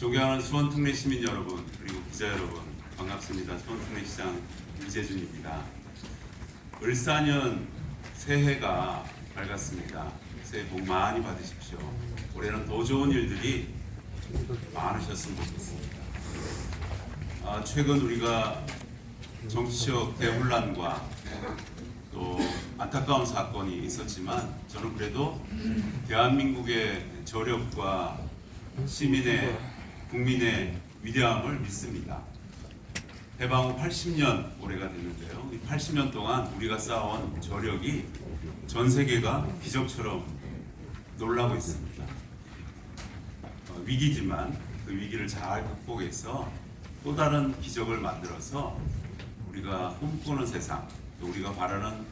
존경하는 수원특례 시민 여러분, 그리고 기자 여러분, 반갑습니다. 수원특례시장 이재준입니다. 을사년 새해가 밝았습니다. 새해 복 많이 받으십시오. 올해는 더 좋은 일들이 많으셨으면 좋겠습니다. 최근 우리가 정치적 대혼란과 또 안타까운 사건이 있었지만 저는 그래도 대한민국의 저력과 시민의 국민의 위대함을 믿습니다. 해방 후 80년 올해가 됐는데요. 이 80년 동안 우리가 쌓아온 저력이 전 세계가 기적처럼 놀라고 있습니다. 위기지만 그 위기를 잘 극복해서 또 다른 기적을 만들어서 우리가 꿈꾸는 세상, 또 우리가 바라는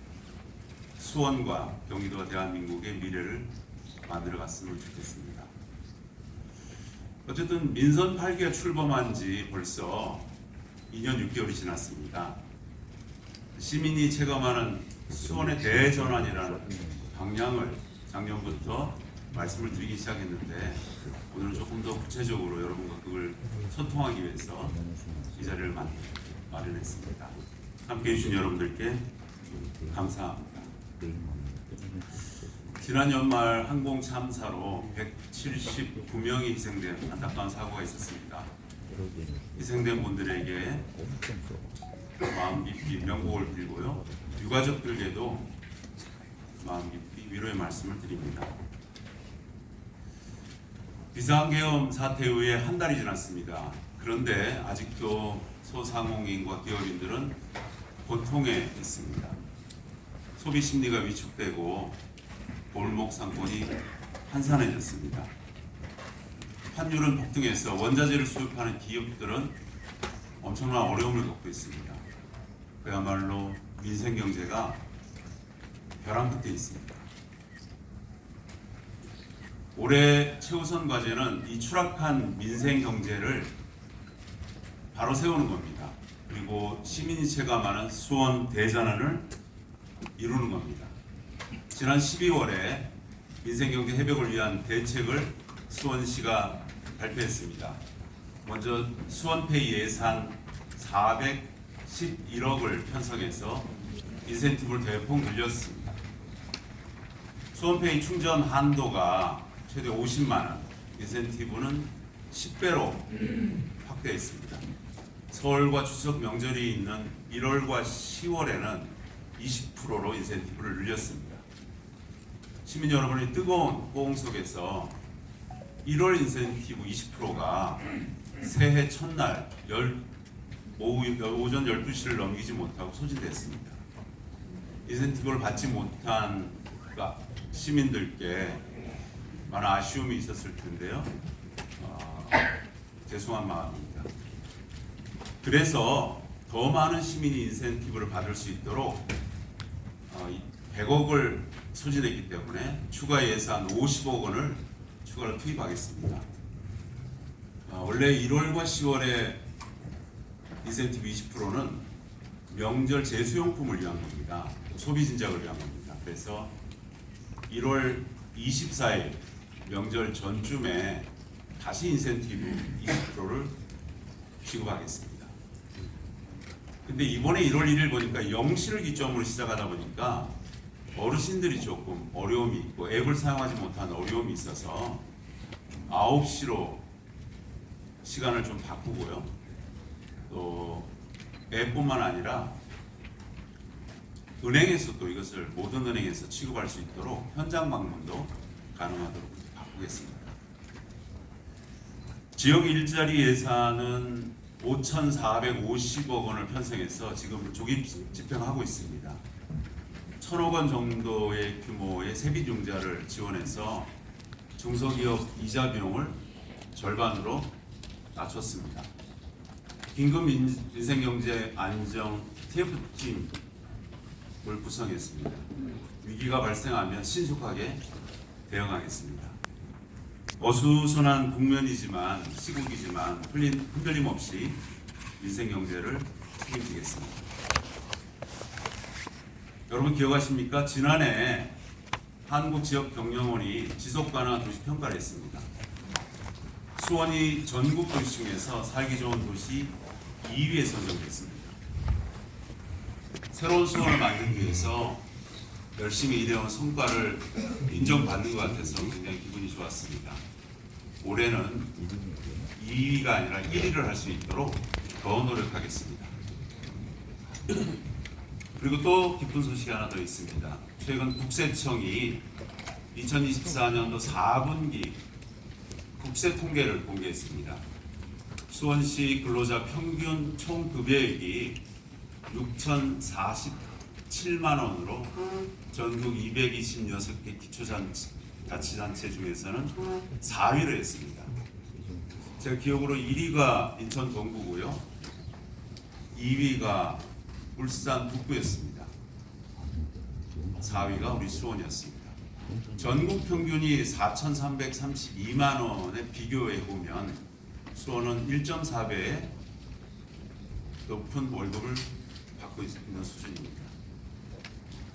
수원과 경기도와 대한민국의 미래를 만들어갔으면 좋겠습니다. 어쨌든 민선 8기가 출범한 지 벌써 2년 6개월이 지났습니다. 시민이 체감하는 수원의 대전환이라는 방향을 작년부터 말씀을 드리기 시작했는데 오늘 조금 더 구체적으로 여러분과 그걸 소통하기 위해서 이 자리를 마련했습니다. 함께해 주신 여러분들께 감사합니다. 지난 연말 항공 참사로 179명이 희생된 안타까운 사고가 있었습니다. 희생된 분들에게 마음 깊이 명복을 빌고요. 유가족들께도 마음 깊이 위로의 말씀을 드립니다. 비상계엄 사태 후에 한 달이 지났습니다. 그런데 아직도 소상공인과 기업인들은 고통에 있습니다. 소비 심리가 위축되고 골목 상권이 한산해졌습니다. 환율은 폭등해서 원자재를 수입하는 기업들은 엄청난 어려움을 겪고 있습니다. 그야말로 민생 경제가 벼랑 끝에 있습니다. 올해 최우선 과제는 이 추락한 민생 경제를 바로 세우는 겁니다. 그리고 시민이 체감하는 수원 대전환을 이루는 겁니다. 지난 12월에 민생경제 회복을 위한 대책을 수원시가 발표했습니다. 먼저 수원페이 예산 411억을 편성해서 인센티브를 대폭 늘렸습니다. 수원페이 충전 한도가 최대 50만 원, 인센티브는 10배로 확대했습니다. 설과 추석 명절이 있는 1월과 10월에는 20%로 인센티브를 늘렸습니다. 시민 여러분의 뜨거운 호응 속에서 1월 인센티브 20%가 새해 첫날 오전 12시를 넘기지 못하고 소진됐습니다. 인센티브를 받지 못한 시민들께 많은 아쉬움이 있었을 텐데요. 죄송한 마음입니다. 그래서 더 많은 시민이 인센티브를 받을 수 있도록 100억을 소진했기 때문에 추가 예산 50억 원을 추가로 투입하겠습니다. 원래 1월과 10월에 인센티브 20%는 명절 제수용품을 위한 겁니다. 소비 진작을 위한 겁니다. 그래서 1월 24일 명절 전쯤에 다시 인센티브 20%를 지급하겠습니다. 근데 이번에 1월 1일 보니까 0시를 기점으로 시작하다 보니까 어르신들이 조금 어려움이 있고 앱을 사용하지 못하는 어려움이 있어서 9시로 시간을 좀 바꾸고요. 또 앱뿐만 아니라 은행에서 또 이것을 모든 은행에서 취급할 수 있도록 현장 방문도 가능하도록 바꾸겠습니다. 지역 일자리 예산은 5,450억 원을 편성해서 지금 조기 집행하고 있습니다. 1,000억 원 정도의 규모의 세비융자를 지원해서 중소기업 이자 비용을 절반으로 낮췄습니다. 긴급 민생경제 안정 TF팀을 구성했습니다. 위기가 발생하면 신속하게 대응하겠습니다. 어수선한 국면이지만 시국이지만 흔들림 없이 민생경제를 책임지겠습니다. 여러분 기억하십니까? 지난해 한국지역경영원이 지속가능한 도시평가를 했습니다. 수원이 전국 도시 중에서 살기 좋은 도시 2위에 선정됐습니다. 새로운 수원을 만들기 위해서 열심히 일해온 성과를 인정받는 것 같아서 굉장히 기분이 좋았습니다. 올해는 2위가 아니라 1위를 할 수 있도록 더 노력하겠습니다. 그리고 또 기쁜 소식이 하나 더 있습니다. 최근 국세청이 2024년도 4분기 국세 통계를 공개했습니다. 수원시 근로자 평균 총 급여액이 6,047만 원으로 전국 226개 기초자치단체 중에서는 4위를 했습니다. 제가 기억으로 1위가 인천 동구고요. 2위가 울산 북구였습니다. 4위가 우리 수원이었습니다. 전국 평균이 4,332만 원에 비교해 보면 수원은 1.4배의 높은 월급을 받고 있는 수준입니다.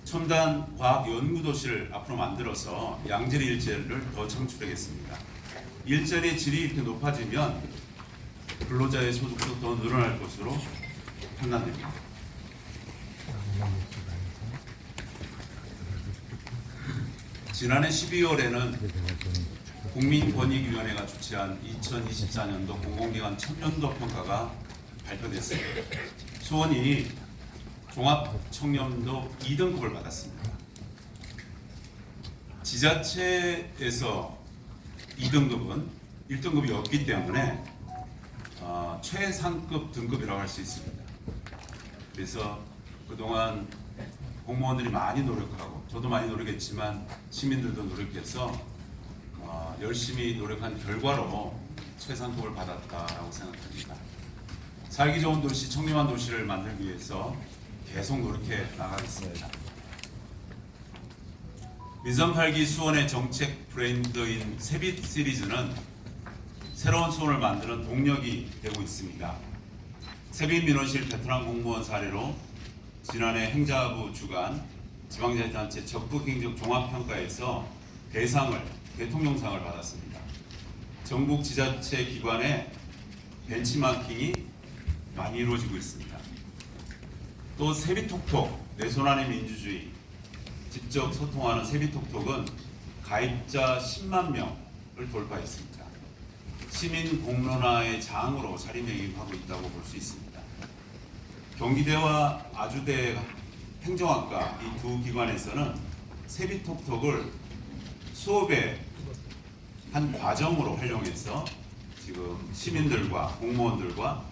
첨단 과학 연구 도시를 앞으로 만들어서 양질 일자리를 더 창출하겠습니다. 일자리의 질이 이렇게 높아지면 근로자의 소득도 더 늘어날 것으로 판단됩니다. 지난해 12월에는 국민권익위원회가 주최한 2024년도 공공기관 청년도 평가가 발표됐습니다. 수원이 종합청년도 2등급을 받았습니다. 지자체에서 2등급은 1등급이 없기 때문에 최상급 등급이라고 할 수 있습니다. 그래서 그동안 공무원들이 많이 노력하고 저도 많이 노력했지만 시민들도 노력해서 열심히 노력한 결과로 최상급을 받았다라고 생각합니다. 살기 좋은 도시, 청렴한 도시를 만들기 위해서 계속 노력해 나가겠습니다. 민선 8기 수원의 정책 브랜드인 세빛 시리즈는 새로운 수원을 만드는 동력이 되고 있습니다. 세빛 민원실 베테랑 공무원 사례로 지난해 행자부 주관 지방자치단체 적극행정 종합평가에서 대통령상을 받았습니다. 전국 지자체 기관의 벤치마킹이 많이 이루어지고 있습니다. 또 세비톡톡, 내 손 안의 민주주의, 직접 소통하는 세비톡톡은 가입자 10만 명을 돌파했습니다. 시민 공론화의 장으로 자리매김하고 있다고 볼 수 있습니다. 경기대와 아주대 행정학과 이 두 기관에서는 세비톡톡을 수업의 한 과정으로 활용해서 지금 시민들과 공무원들과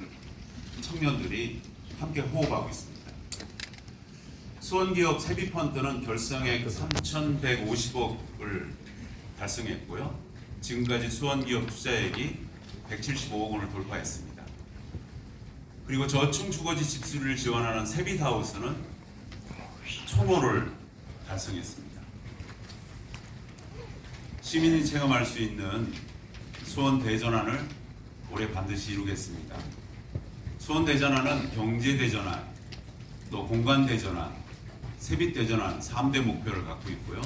청년들이 함께 호흡하고 있습니다. 수원기업 세비펀드는 결성액 3,150억을 달성했고요. 지금까지 수원기업 투자액이 175억 원을 돌파했습니다. 그리고 저층 주거지 집수리를 지원하는 세빛하우스는 총호를 달성했습니다. 시민이 체험할 수 있는 수원 대전환을 올해 반드시 이루겠습니다. 수원 대전환은 경제 대전환, 또 공간 대전환, 세빛 대전환 3대 목표를 갖고 있고요.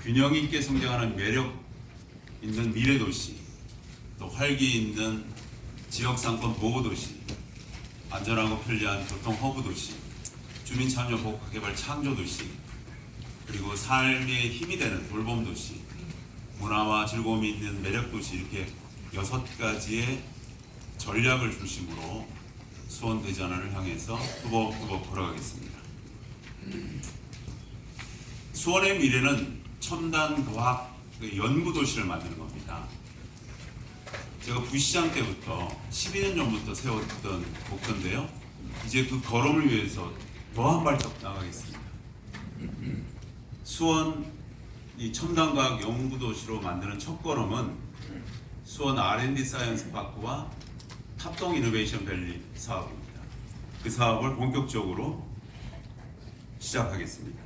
균형 있게 성장하는 매력 있는 미래 도시, 또 활기 있는 지역 상권 보호 도시, 안전하고 편리한 교통 허브 도시, 주민 참여 복합 개발 창조 도시, 그리고 삶의 힘이 되는 돌봄 도시, 문화와 즐거움이 있는 매력 도시, 이렇게 6가지의 전략을 중심으로 수원 대전환을 향해서 후보후보 걸어가겠습니다. 수원의 미래는 첨단 과학 연구 도시를 만드는 겁니다. 제가 부시장 때부터 12년 전부터 세웠던 목표인데요. 이제 그 걸음을 위해서 더 한 발짝 나가겠습니다. 수원 이 첨단 과학 연구 도시로 만드는 첫 걸음은 수원 R&D 사이언스 파크와 탑동 이노베이션 밸리 사업입니다. 그 사업을 본격적으로 시작하겠습니다.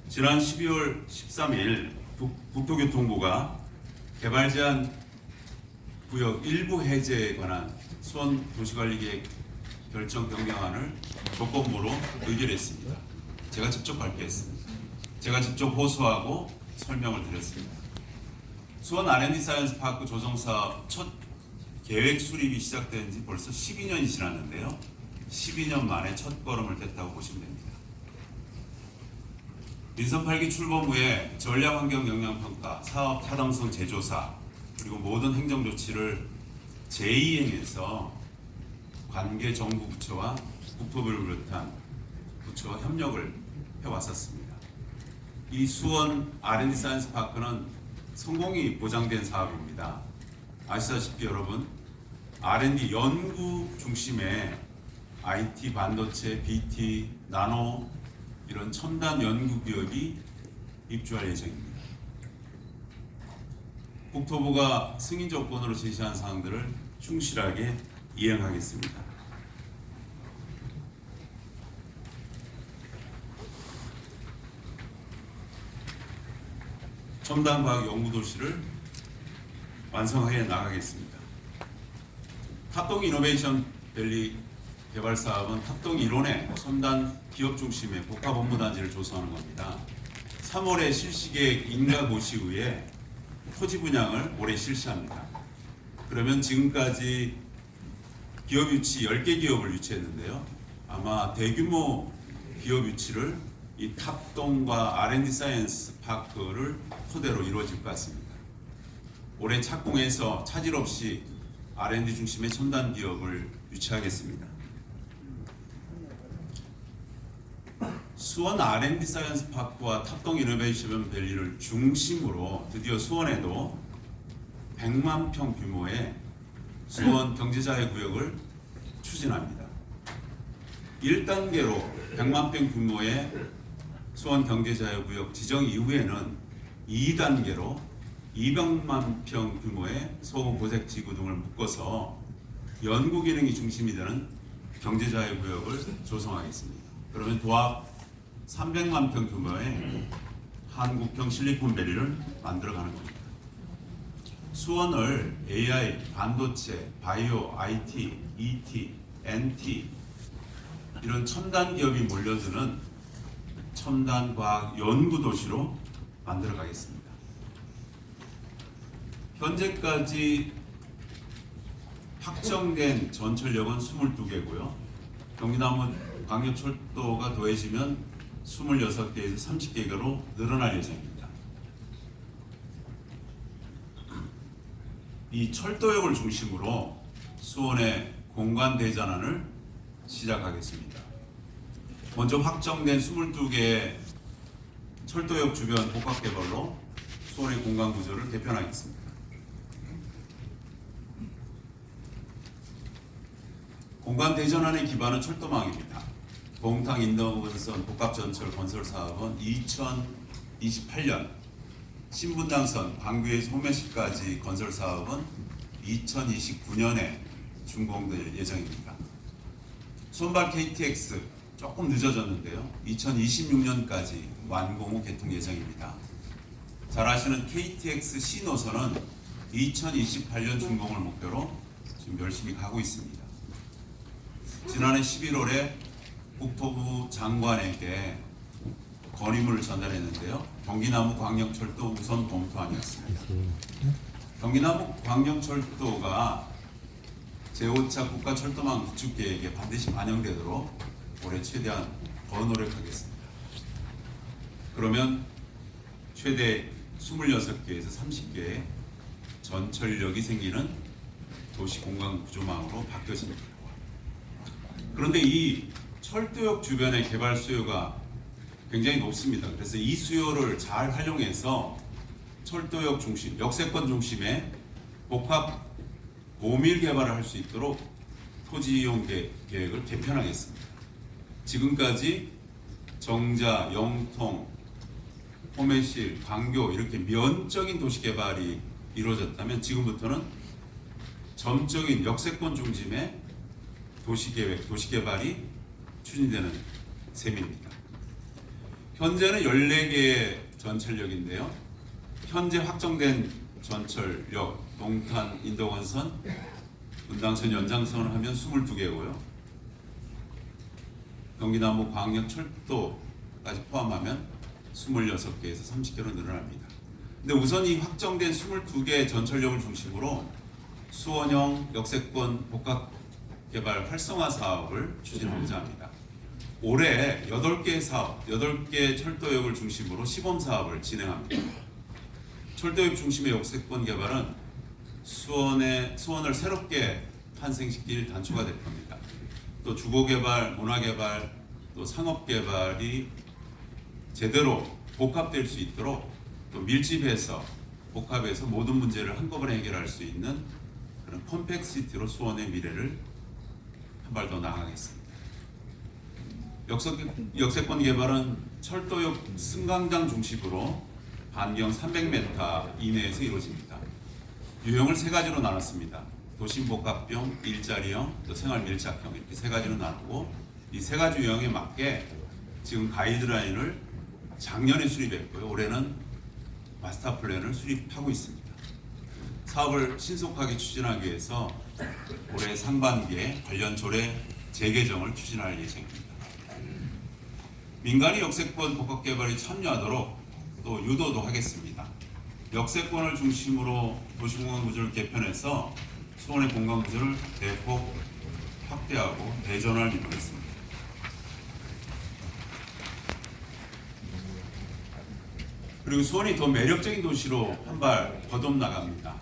지난 12월 13일 국토교통부가 개발 제한 구역 일부 해제에 관한 수원 도시관리계획 결정 변경안을 조건부로 의결했습니다. 제가 직접 발표했습니다. 제가 직접 호소하고 설명을 드렸습니다. 수원 R&D 사이언스 파크 조성 사업 첫 계획 수립이 시작된 지 벌써 12년이 지났는데요. 12년 만에 첫 걸음을 뗐다고 보시면 됩니다. 민선 8기 출범 후에 전략환경 영향평가, 사업 타당성 재조사, 그리고 모든 행정 조치를 제2행해서 관계 정부 부처와 국토부를 비롯한 부처와 협력을 해왔었습니다. 이 수원 R&D 사이언스 파크는 성공이 보장된 사업입니다. 아시다시피 여러분, R&D 연구 중심의 IT, 반도체, BT, 나노 이런 첨단 연구 기업이 입주할 예정입니다. 국토부가 승인 조건으로 제시한 사항들을 충실하게 이행하겠습니다. 첨단과학 연구도시를 완성해 나가겠습니다. 탑동 이노베이션 밸리 개발 사업은 탑동 일원의 첨단 기업 중심의 복합업무단지를 조성하는 겁니다. 3월에 실시계획 인가 고시 후에 토지 분양을 올해 실시합니다. 그러면 지금까지 기업 유치 10개 기업을 유치했는데요. 아마 대규모 기업 유치를 이 탑동과 R&D 사이언스 파크를 토대로 이루어질 것 같습니다. 올해 착공해서 차질 없이 R&D 중심의 첨단 기업을 유치하겠습니다. 수원 R&D 사이언스 파크와 탑동 이노베이션 밸리를 중심으로 드디어 수원에도 100만 평 규모의 수원 경제자유 구역을 추진합니다. 1단계로 100만 평 규모의 수원 경제자유 구역 지정 이후에는 2단계로 200만 평 규모의 소금 고색 지구 등을 묶어서 연구 기능이 중심이 되는 경제자유 구역을 조성하겠습니다. 그러면 도합 300만 평 규모의 한국형 실리콘밸리를 만들어가는 겁니다. 수원을 AI, 반도체, 바이오, IT, ET, NT 이런 첨단 기업이 몰려드는 첨단 과학 연구 도시로 만들어 가겠습니다. 현재까지 확정된 전철역은 22개고요. 경기남부 광역철도가 더해지면 26개에서 30개로 늘어날 예정입니다. 이 철도역을 중심으로 수원의 공간 대전환을 시작하겠습니다. 먼저 확정된 22개의 철도역 주변 복합 개발로 수원의 공간 구조를 개편하겠습니다. 공간 대전환의 기반은 철도망입니다. 동탄 인덕원선 복합전철 건설 사업은 2028년, 신분당선 광교에서 소매시까지 건설 사업은 2029년에 준공될 예정입니다. 손발 KTX 조금 늦어졌는데요. 2026년까지 완공 후 개통 예정입니다. 잘 아시는 KTX C 노선은 2028년 준공을 목표로 지금 열심히 가고 있습니다. 지난해 11월에 국토부 장관에게 건의문을 전달했는데요. 경기남부 광역철도 우선 검토안이었습니다. 경기남부 광역철도가 제5차 국가철도망 구축 계획에 반드시 반영되도록 올해 최대한 더 노력하겠습니다. 그러면 최대 26개에서 30개의 전철역이 생기는 도시 공간 구조망으로 바뀌어집니다. 그런데 이 철도역 주변의 개발 수요가 굉장히 높습니다. 그래서 이 수요를 잘 활용해서 철도역 중심, 역세권 중심의 복합 고밀 개발을 할 수 있도록 토지 이용 계획을 개편하겠습니다. 지금까지 정자, 영통, 포매실, 광교 이렇게 면적인 도시 개발이 이루어졌다면 지금부터는 점적인 역세권 중심의 도시계획, 도시개발이 추진되는 셈입니다. 현재는 14개의 전철역인데요. 현재 확정된 전철역, 동탄 인덕원선, 분당선 연장선을 하면 22개고요. 경기남부 광역철도까지 포함하면 26개에서 30개로 늘어납니다. 근데 우선 이 확정된 22개 전철역을 중심으로 수원형 역세권 복합 개발 활성화 사업을 추진하고자 합니다. 올해 8개 사업, 8개 철도역을 중심으로 시범 사업을 진행합니다. 철도역 중심의 역세권 개발은 수원을 새롭게 탄생시킬 단초가 될 겁니다. 또 주거개발, 문화개발, 또 상업개발이 제대로 복합될 수 있도록 또 밀집해서 복합해서 모든 문제를 한꺼번에 해결할 수 있는 그런 컴팩시티로 수원의 미래를 한 발 더 나아가겠습니다. 역세권 개발은 철도역 승강장 중심으로 반경 300m 이내에서 이루어집니다. 유형을 3가지로 나눴습니다. 도심복합형, 일자리형, 또 생활밀착형 이렇게 3가지로 나누고 이 3가지 유형에 맞게 지금 가이드라인을 작년에 수립했고요. 올해는 마스터 플랜을 수립하고 있습니다. 사업을 신속하게 추진하기 위해서 올해 상반기에 관련 조례 재개정을 추진할 예정입니다. 민간이 역세권 복합개발에 참여하도록 또 유도도 하겠습니다. 역세권을 중심으로 도시공간 구조를 개편해서 수원의 공간 구조를 대폭 확대하고 대전환을 이루겠습니다. 그리고 수원이 더 매력적인 도시로 한 발 거듭나갑니다.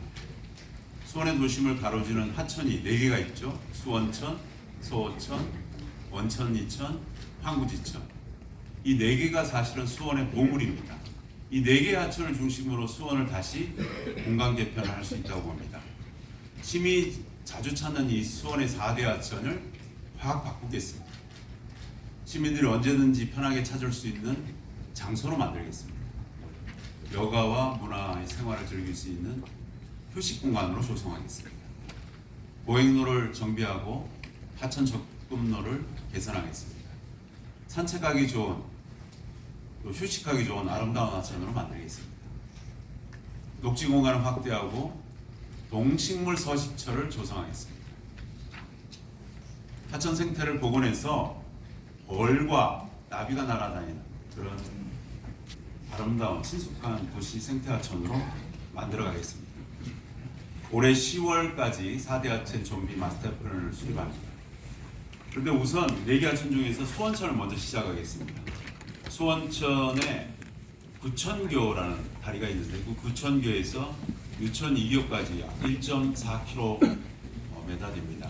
수원의 도심을 가로지는 하천이 4개가 있죠. 수원천, 소호천, 원천이천, 황구지천. 이 4개가 사실은 수원의 보물입니다. 이 4개의 하천을 중심으로 수원을 다시 공간 개편을 할 수 있다고 봅니다. 시민이 자주 찾는 이 수원의 4대 하천을 확 바꾸겠습니다. 시민들이 언제든지 편하게 찾을 수 있는 장소로 만들겠습니다. 여가와 문화의 생활을 즐길 수 있는 휴식 공간으로 조성하겠습니다. 보행로를 정비하고 하천 접근로를 개선하겠습니다. 산책하기 좋은, 또 휴식하기 좋은 아름다운 하천으로 만들겠습니다. 녹지 공간을 확대하고 동식물 서식처를 조성하겠습니다. 하천 생태를 복원해서 벌과 나비가 날아다니는 그런 아름다운 친숙한 도시 생태하천으로 만들어가겠습니다. 올해 10월까지 4대 하천 좀비 마스터 플랜을 수립합니다. 그런데 우선 4개 하천 중에서 수원천을 먼저 시작하겠습니다. 수원천에 구천교라는 다리가 있는데 그 구천교에서 유천 2교까지 1.4km 됩니다.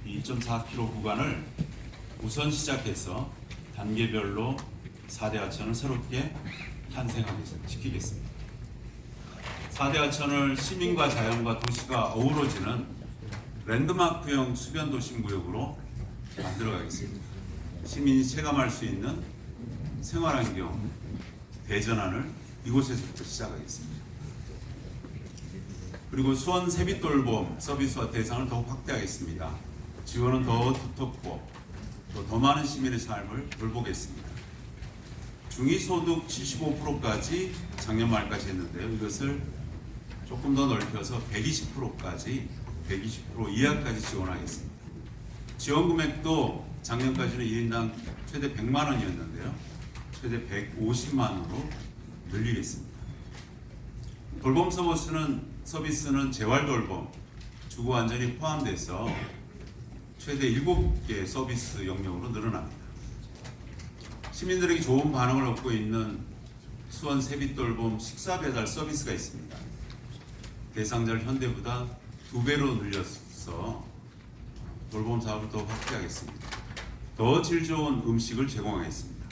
이 1.4km 구간을 우선 시작해서 단계별로 4대 하천을 새롭게 탄생시키겠습니다. 4대 하천을 시민과 자연과 도시가 어우러지는 랜드마크형 수변 도심구역으로 만들어가겠습니다. 시민이 체감할 수 있는 생활환경 대전환을 이곳에서부터 시작하겠습니다. 그리고 수원 세빛돌봄 서비스와 대상을 더욱 확대하겠습니다. 지원은 더 두텁고 더 많은 시민의 삶을 돌보겠습니다. 중위소득 75%까지 작년 말까지 했는데요. 이것을 조금 더 넓혀서 120%까지 120% 이하까지 지원하겠습니다. 지원 금액도 작년까지는 1인당 최대 100만 원이었는데요. 최대 150만 원으로 늘리겠습니다. 돌봄 서비스는 재활돌봄, 주거 안전이 포함돼서 최대 7개 서비스 영역으로 늘어납니다. 시민들에게 좋은 반응을 얻고 있는 수원 세빛돌봄 식사배달 서비스가 있습니다. 대상자를 현대보다 2배로 늘려서 돌봄 사업을 더 확대하겠습니다. 더 질 좋은 음식을 제공하겠습니다.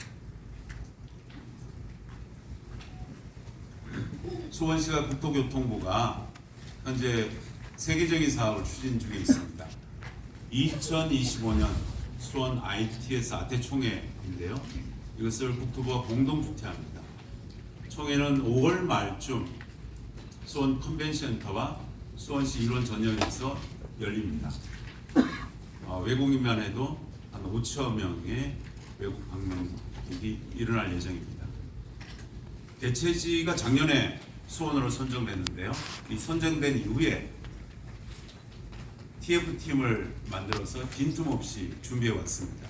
수원시가 국토교통부가 현재 세계적인 사업을 추진 중에 있습니다. 2025년 수원 ITS 아태총회인데요. 이것을 국토부가 공동 주최합니다. 총회는 5월 말쯤 수원 컨벤션센터와 수원시 일원 전역에서 열립니다. 외국인만 해도 한 5천 명의 외국 방문객이 일어날 예정입니다. 개최지가 작년에 수원으로 선정됐는데요. 이 선정된 이후에 TF팀을 만들어서 빈틈없이 준비해 왔습니다.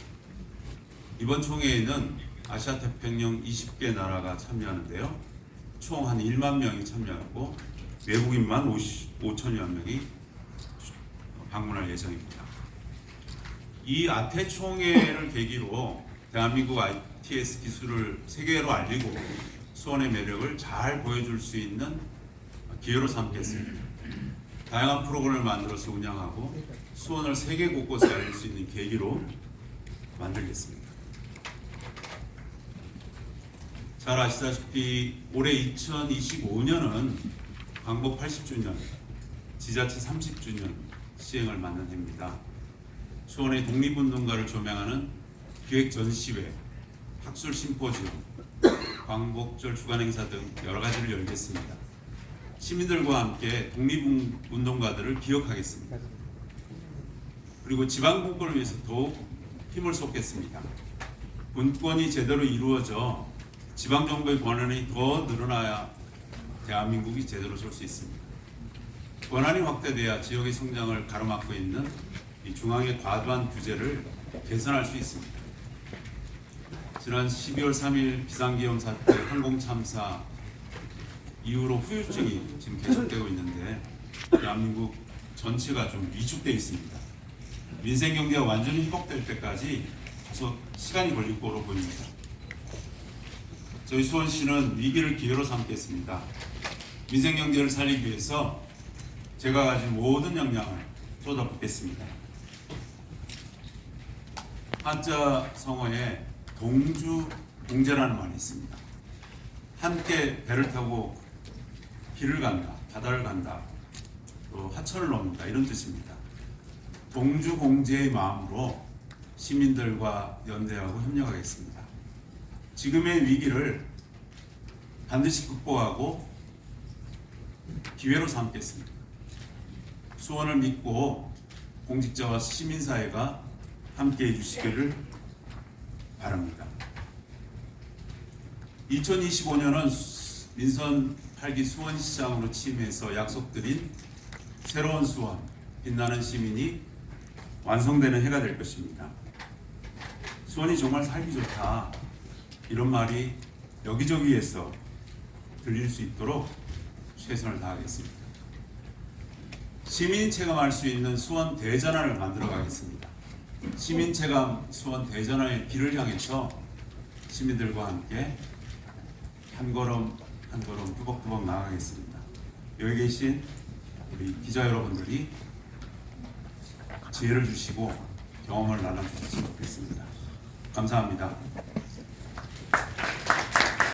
이번 총회에는 아시아 태평양 20개 나라가 참여하는데요. 총 한 1만 명이 참여하고 외국인만 5천여 명이 방문할 예정입니다. 이 아태 총회를 계기로 대한민국 ITS 기술을 세계로 알리고 수원의 매력을 잘 보여줄 수 있는 기회로 삼겠습니다. 다양한 프로그램을 만들어서 운영하고 수원을 세계 곳곳에 알릴 수 있는 계기로 만들겠습니다. 잘 아시다시피 올해 2025년은 광복 80주년, 지자체 30주년 시행을 맞는 해입니다. 수원의 독립운동가를 조명하는 기획 전시회, 학술 심포지엄, 광복절 주간 행사 등 여러 가지를 열겠습니다. 시민들과 함께 독립운동가들을 기억하겠습니다. 그리고 지방 분권을 위해서 더욱 힘을 쏟겠습니다. 분권이 제대로 이루어져 지방 정부의 권한이 더 늘어나야 대한민국이 제대로 설 수 있습니다. 권한이 확대돼야 지역의 성장을 가로막고 있는 이 중앙의 과도한 규제를 개선할 수 있습니다. 지난 12월 3일 비상계엄 사태 항공 참사 이후로 후유증이 지금 계속되고 있는데 대한민국 전체가 좀 위축되어 있습니다. 민생 경제가 완전히 회복될 때까지 계속 시간이 걸릴 거로 보입니다. 저희 수원시는 위기를 기회로 삼겠습니다. 민생 경제를 살리기 위해서 제가 가진 모든 역량을 쏟아붓겠습니다. 한자 성어에 동주 동제라는 말이 있습니다. 함께 배를 타고 길을 간다, 바다를 간다, 또 하천을 넘는다 이런 뜻입니다. 동주 공제의 마음으로 시민들과 연대하고 협력하겠습니다. 지금의 위기를 반드시 극복하고 기회로 삼겠습니다. 수원을 믿고 공직자와 시민사회가 함께해 주시기를 바랍니다. 2025년은 민선 8기 수원시장으로 취임해서 약속드린 새로운 수원, 빛나는 시민이 완성되는 해가 될 것입니다. 수원이 정말 살기 좋다 이런 말이 여기저기에서 들릴 수 있도록 최선을 다하겠습니다. 시민이 체감할 수 있는 수원 대전환을 만들어 가겠습니다. 시민 체감 수원 대전환의 길을 향해서 시민들과 함께 한 걸음 한 걸음 뚜벅뚜벅 나아가겠습니다. 여기 계신 우리 기자 여러분들이 지혜를 주시고 경험을 나눠주셨으면 좋겠습니다. 감사합니다.